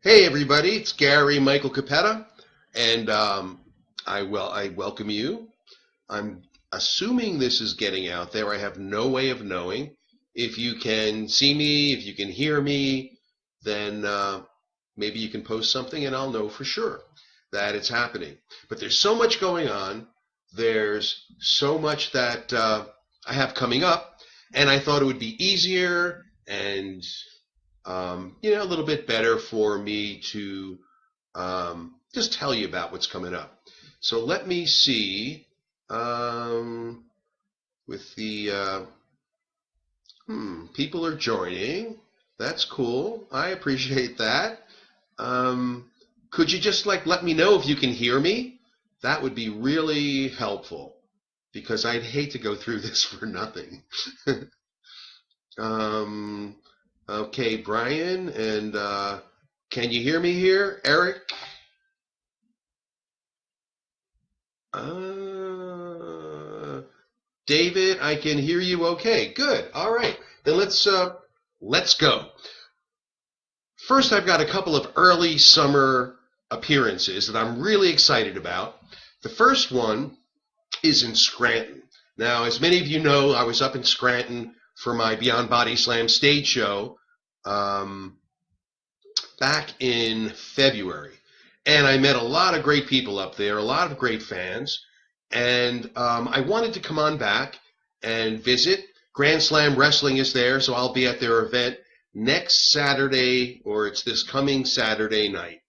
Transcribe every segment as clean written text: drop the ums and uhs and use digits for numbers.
Hey everybody, it's Gary Michael Cappetta, and I welcome you. I'm assuming this is getting out there. I have no way of knowing. If you can see me, if you can hear me, then maybe you can post something and I'll know for sure that it's happening. But there's so much going on. There's so much that I have coming up, and I thought it would be easier and a little bit better for me to just tell you about what's coming up. So let me see with the people are joining. That's cool. I appreciate that. Could you just let me know if you can hear me? That would be really helpful because I'd hate to go through this for nothing. Okay, Brian, and can you hear me here? Eric? David, I can hear you okay. Good. All right. Then let's go. First, I've got a couple of early summer appearances that I'm really excited about. The first one is in Scranton. Now, as many of you know, I was up in Scranton for my Beyond Bodyslams stage show back in February. And I met a lot of great people up there, a lot of great fans. And I wanted to come on back and visit. Grand Slam Wrestling is there, so I'll be at their event next Saturday, or it's this coming Saturday night.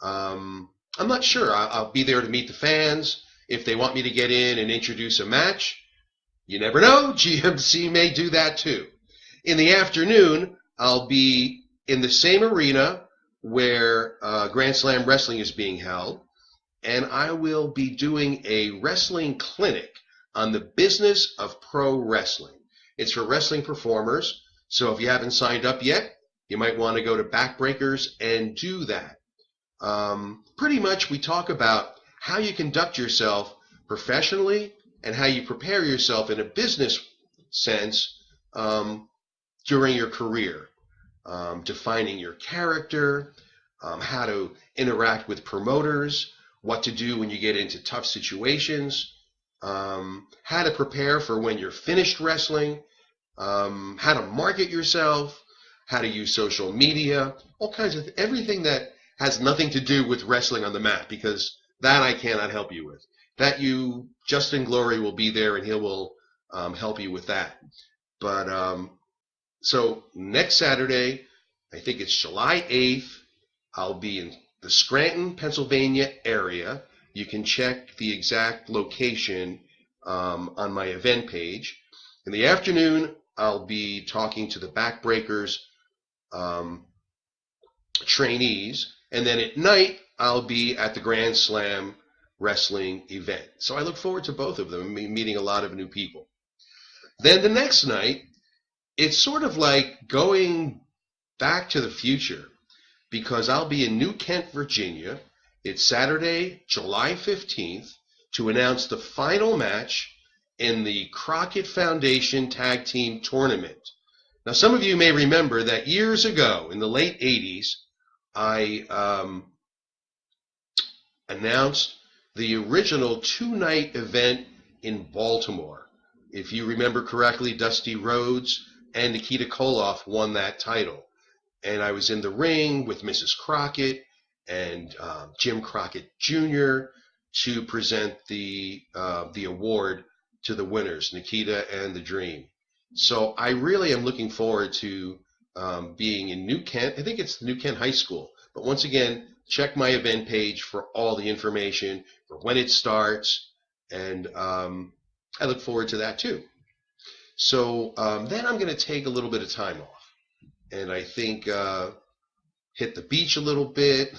I'm not sure. I'll be there to meet the fans. If they want me to get in and introduce a match, you never know. GMC may do that too. In the afternoon, I'll be in the same arena where Grand Slam Wrestling is being held, and I will be doing a wrestling clinic on the business of pro wrestling. It's for wrestling performers, so if you haven't signed up yet, you might want to go to Backbreakers and do that. Pretty much we talk about how you conduct yourself professionally and how you prepare yourself in a business sense during your career, defining your character, how to interact with promoters, what to do when you get into tough situations, how to prepare for when you're finished wrestling, how to market yourself, how to use social media, all kinds of everything that has nothing to do with wrestling on the mat, because that I cannot help you with. That Justin Glory will be there and he will help you with that. But so next Saturday, I think it's July 8th, I'll be in the Scranton, Pennsylvania area. You can check the exact location on my event page. In the afternoon, I'll be talking to the Backbreakers trainees. And then at night, I'll be at the Grand Slam Wrestling event. So I look forward to both of them, meeting a lot of new people. Then the next night, it's sort of like going back to the future, because I'll be in New Kent, Virginia. It's Saturday, July 15th, to announce the final match in the Crockett Foundation Tag Team Tournament. Now, some of you may remember that years ago, in the late 80s, I announced the original two-night event in Baltimore. If you remember correctly, Dusty Rhodes and Nikita Koloff won that title. And I was in the ring with Mrs. Crockett and Jim Crockett Jr. to present the award to the winners, Nikita and the Dream. So I really am looking forward to being in New Kent. I think it's New Kent High School. But once again, check my event page for all the information, for when it starts, and I look forward to that too. So then I'm going to take a little bit of time off. And I think hit the beach a little bit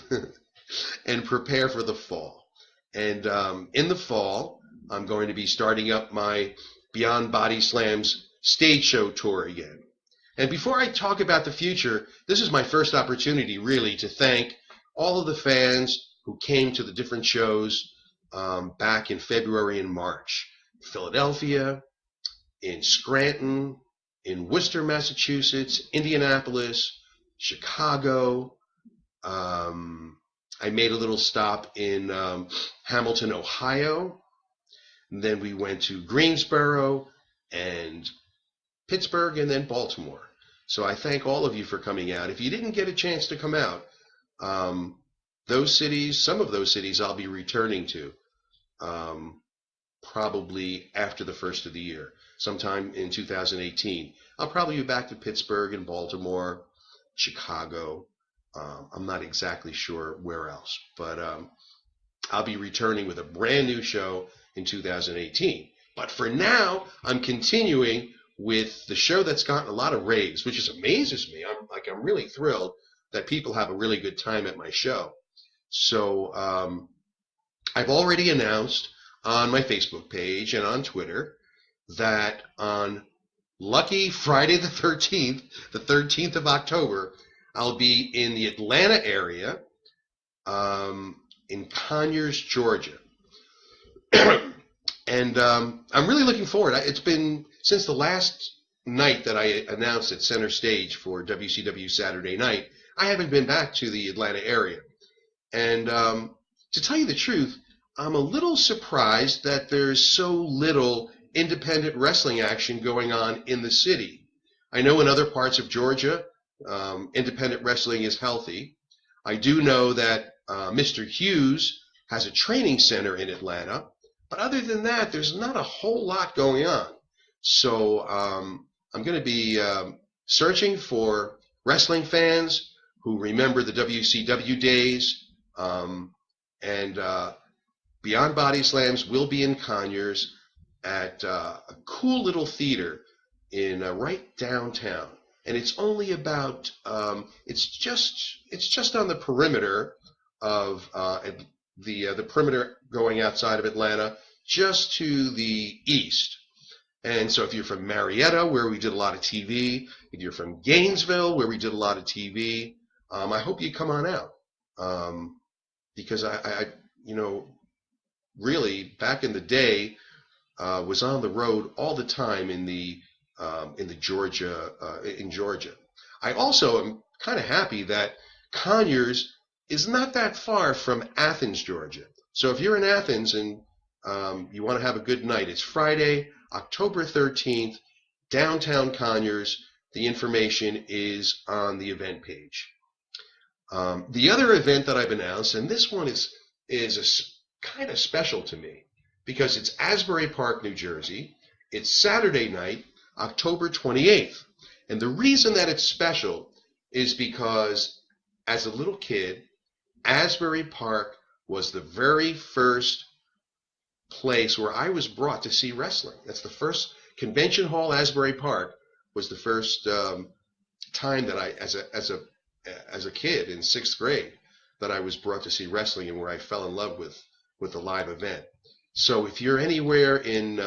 and prepare for the fall. And in the fall, I'm going to be starting up my Beyond Bodyslams stage show tour again. And before I talk about the future, this is my first opportunity really to thank all of the fans who came to the different shows back in February and March. Philadelphia, in Scranton, in Worcester, Massachusetts, Indianapolis, Chicago, I made a little stop in Hamilton, Ohio. And then we went to Greensboro and Pittsburgh and then Baltimore. So I thank all of you for coming out. If you didn't get a chance to come out, those cities, some of those cities I'll be returning to probably after the first of the year, sometime in 2018. I'll probably be back to Pittsburgh and Baltimore, Chicago. I'm not exactly sure where else, but I'll be returning with a brand new show in 2018. But for now, I'm continuing with the show that's gotten a lot of raves, which amazes me. I'm really thrilled that people have a really good time at my show. So I've already announced on my Facebook page and on Twitter that on lucky Friday the 13th of October, I'll be in the Atlanta area, in Conyers, Georgia. And I'm really looking forward. It's been since the last night that I announced at Center Stage for WCW Saturday Night, I haven't been back to the Atlanta area. And to tell you the truth, I'm a little surprised that there's so little independent wrestling action going on in the city. I know in other parts of Georgia, independent wrestling is healthy. I do know that Mr. Hughes has a training center in Atlanta. But other than that, there's not a whole lot going on. So I'm going to be searching for wrestling fans who remember the WCW days. And Beyond Bodyslams will be in Conyers at a cool little theater in right downtown. And it's only about it's just on the perimeter of the perimeter going outside of Atlanta, just to the east. And so if you're from Marietta, where we did a lot of TV, if you're from Gainesville, where we did a lot of TV, I hope you come on out. Because I really back in the day, was on the road all the time in Georgia. I also am kind of happy that Conyers is not that far from Athens, Georgia. So if you're in Athens and you want to have a good night, it's Friday, October 13th, downtown Conyers. The information is on the event page. The other event that I've announced, and this one is kind of special to me because it's Asbury Park, New Jersey. It's Saturday night, October 28th. And the reason that it's special is because as a little kid, Asbury Park was the very first place where I was brought to see wrestling. That's the first convention hall. Asbury Park was the first time that I, as a kid in 6th grade, that I was brought to see wrestling and where I fell in love with the live event. So if you're anywhere in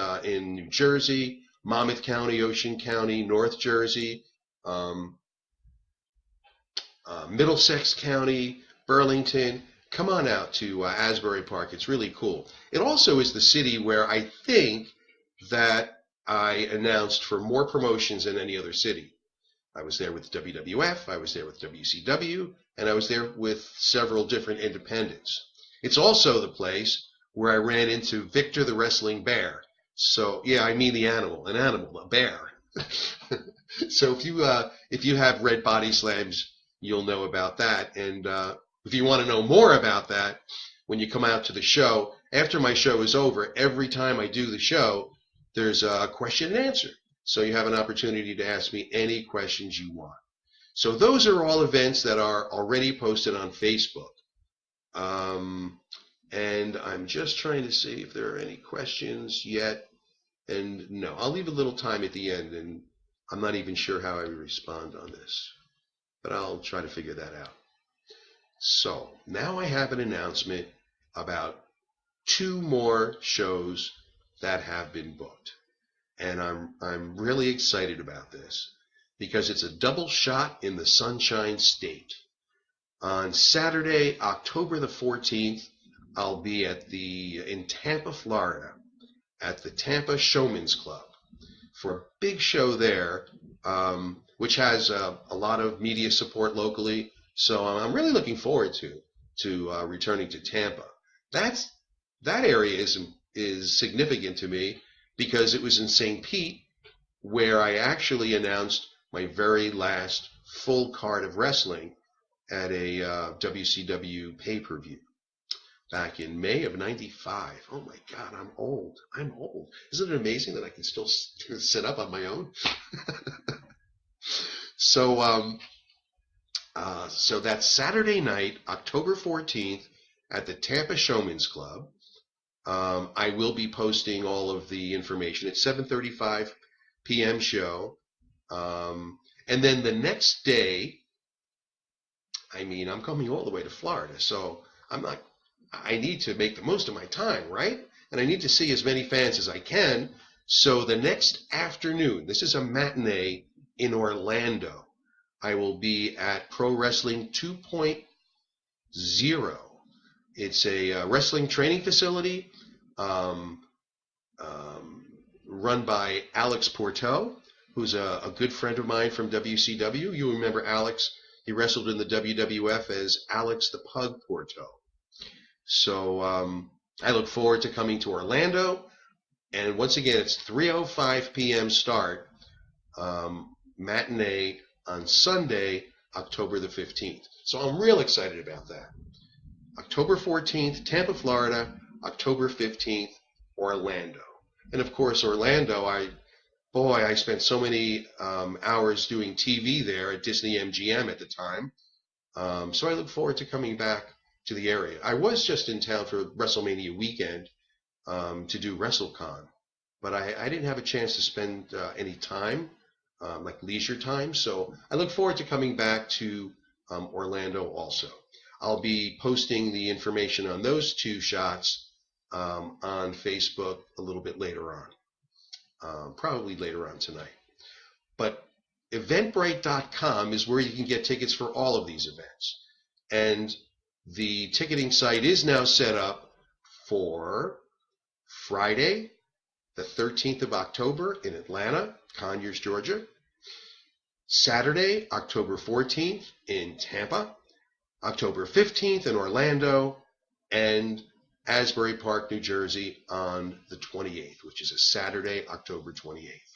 New Jersey, Monmouth County, Ocean County, North Jersey, Middlesex County, Burlington, come on out to Asbury Park. It's really cool. It also is the city where I think that I announced for more promotions than any other city. I was there with WWF, I was there with WCW, and I was there with several different independents. It's also the place where I ran into Victor the Wrestling Bear. So, yeah, I mean the animal, a bear. So if you have read Bodyslams, you'll know about that. And if you want to know more about that, when you come out to the show, after my show is over, every time I do the show, there's a question and answer. So you have an opportunity to ask me any questions you want. So those are all events that are already posted on Facebook. And I'm just trying to see if there are any questions yet. And no, I'll leave a little time at the end, and I'm not even sure how I would respond on this. But I'll try to figure that out. So now I have an announcement about 2 more shows that have been booked. And I'm really excited about this because it's a double shot in the Sunshine State. On Saturday, October the 14th, I'll be in Tampa, Florida, at the Tampa Showman's Club for a big show there, which has a lot of media support locally. So I'm really looking forward to returning to Tampa. That's that area is significant to me because it was in St. Pete where I actually announced my very last full card of wrestling at a WCW pay-per-view back in May of '95. Oh my God, I'm old. I'm old. Isn't it amazing that I can still sit up on my own? So, so that's Saturday night, October 14th, at the Tampa Showman's Club. I will be posting all of the information. It's 7:35 p.m. show. And then the next day, I mean, I'm coming all the way to Florida, so I need to make the most of my time, right? And I need to see as many fans as I can. So the next afternoon, this is a matinee in Orlando. I will be at Pro Wrestling 2.0. It's a wrestling training facility um, run by Alex Porteau, who's a good friend of mine from WCW. You remember Alex? He wrestled in the WWF as Alex the Pug Porteau. So I look forward to coming to Orlando. And once again, it's 3:05 p.m. start, matinee on Sunday, October the 15th. So I'm real excited about that. October 14th, Tampa, Florida. October 15th, Orlando. And of course, Orlando, I spent so many hours doing TV there at Disney MGM at the time. So I look forward to coming back to the area. I was just in town for WrestleMania weekend to do WrestleCon, but I didn't have a chance to spend any time, like leisure time. So I look forward to coming back to Orlando also. I'll be posting the information on those two shots on Facebook a little bit later on, probably later on tonight. But Eventbrite.com is where you can get tickets for all of these events. And the ticketing site is now set up for Friday, the 13th of October in Atlanta, Conyers, Georgia. Saturday, October 14th in Tampa. October 15th in Orlando, and Asbury Park, New Jersey on the 28th, which is a Saturday, October 28th.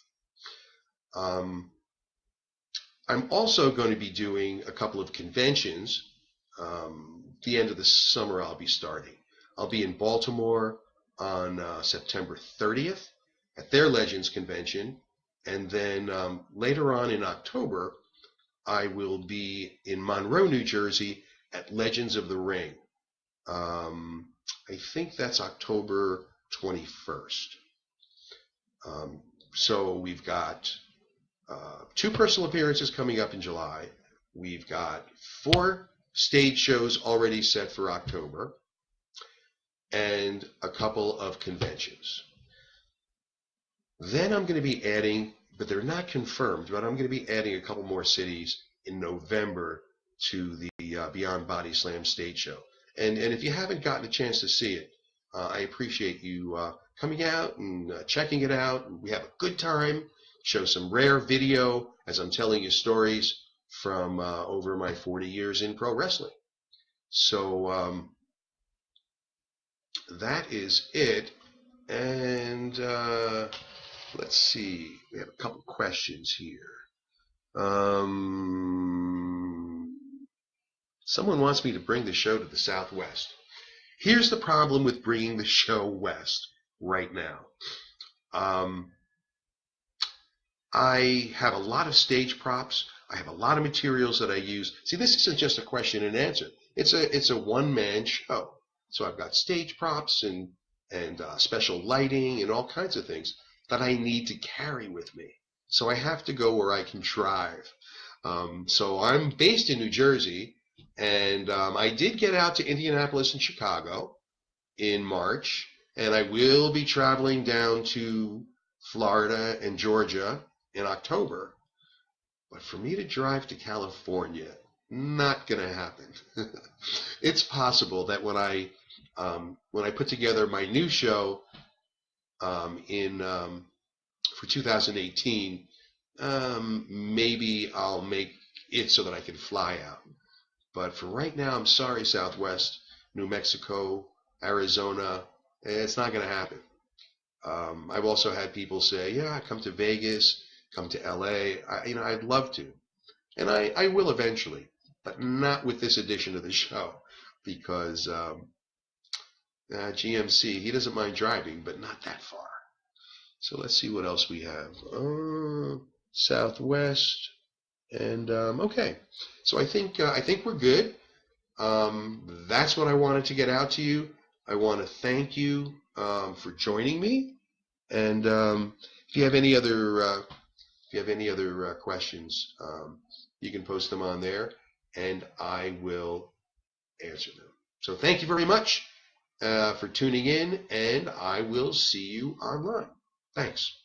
I'm also going to be doing a couple of conventions. The end of the summer I'll be starting. I'll be in Baltimore on September 30th at their Legends Convention, and then later on in October, I will be in Monroe, New Jersey at Legends of the Ring. I think that's October 21st. So we've got 2 personal appearances coming up in July. We've got 4 stage shows already set for October, and a couple of conventions. Then I'm going to be adding, but they're not confirmed, but I'm going to be adding a couple more cities in November to the Beyond Bodyslam stage show. And if you haven't gotten a chance to see it, I appreciate you coming out and checking it out. We have a good time, show some rare video as I'm telling you stories from over my 40 years in pro wrestling. So that is it. And let's see, we have a couple questions here. Someone wants me to bring the show to the Southwest. Here's the problem with bringing the show west right now. I have a lot of stage props. I have a lot of materials that I use. See, this isn't just a question and answer. It's a one-man show. So I've got stage props and special lighting and all kinds of things that I need to carry with me. So I have to go where I can drive. So I'm based in New Jersey, and I did get out to Indianapolis and Chicago in March, and I will be traveling down to Florida and Georgia in October. But for me to drive to California, not going to happen. It's possible that when I put together my new show for 2018, maybe I'll make it so that I can fly out. But for right now, I'm sorry, Southwest, New Mexico, Arizona, it's not going to happen. I've also had people say, yeah, come to Vegas, come to LA. I'd love to. And I will eventually, but not with this edition of the show because GMC, he doesn't mind driving, but not that far. So let's see what else we have. Southwest, and okay. So I think we're good. That's what I wanted to get out to you. I want to thank you for joining me. And if you have any other questions, you can post them on there, and I will answer them. So thank you very much for tuning in, and I will see you online. Thanks.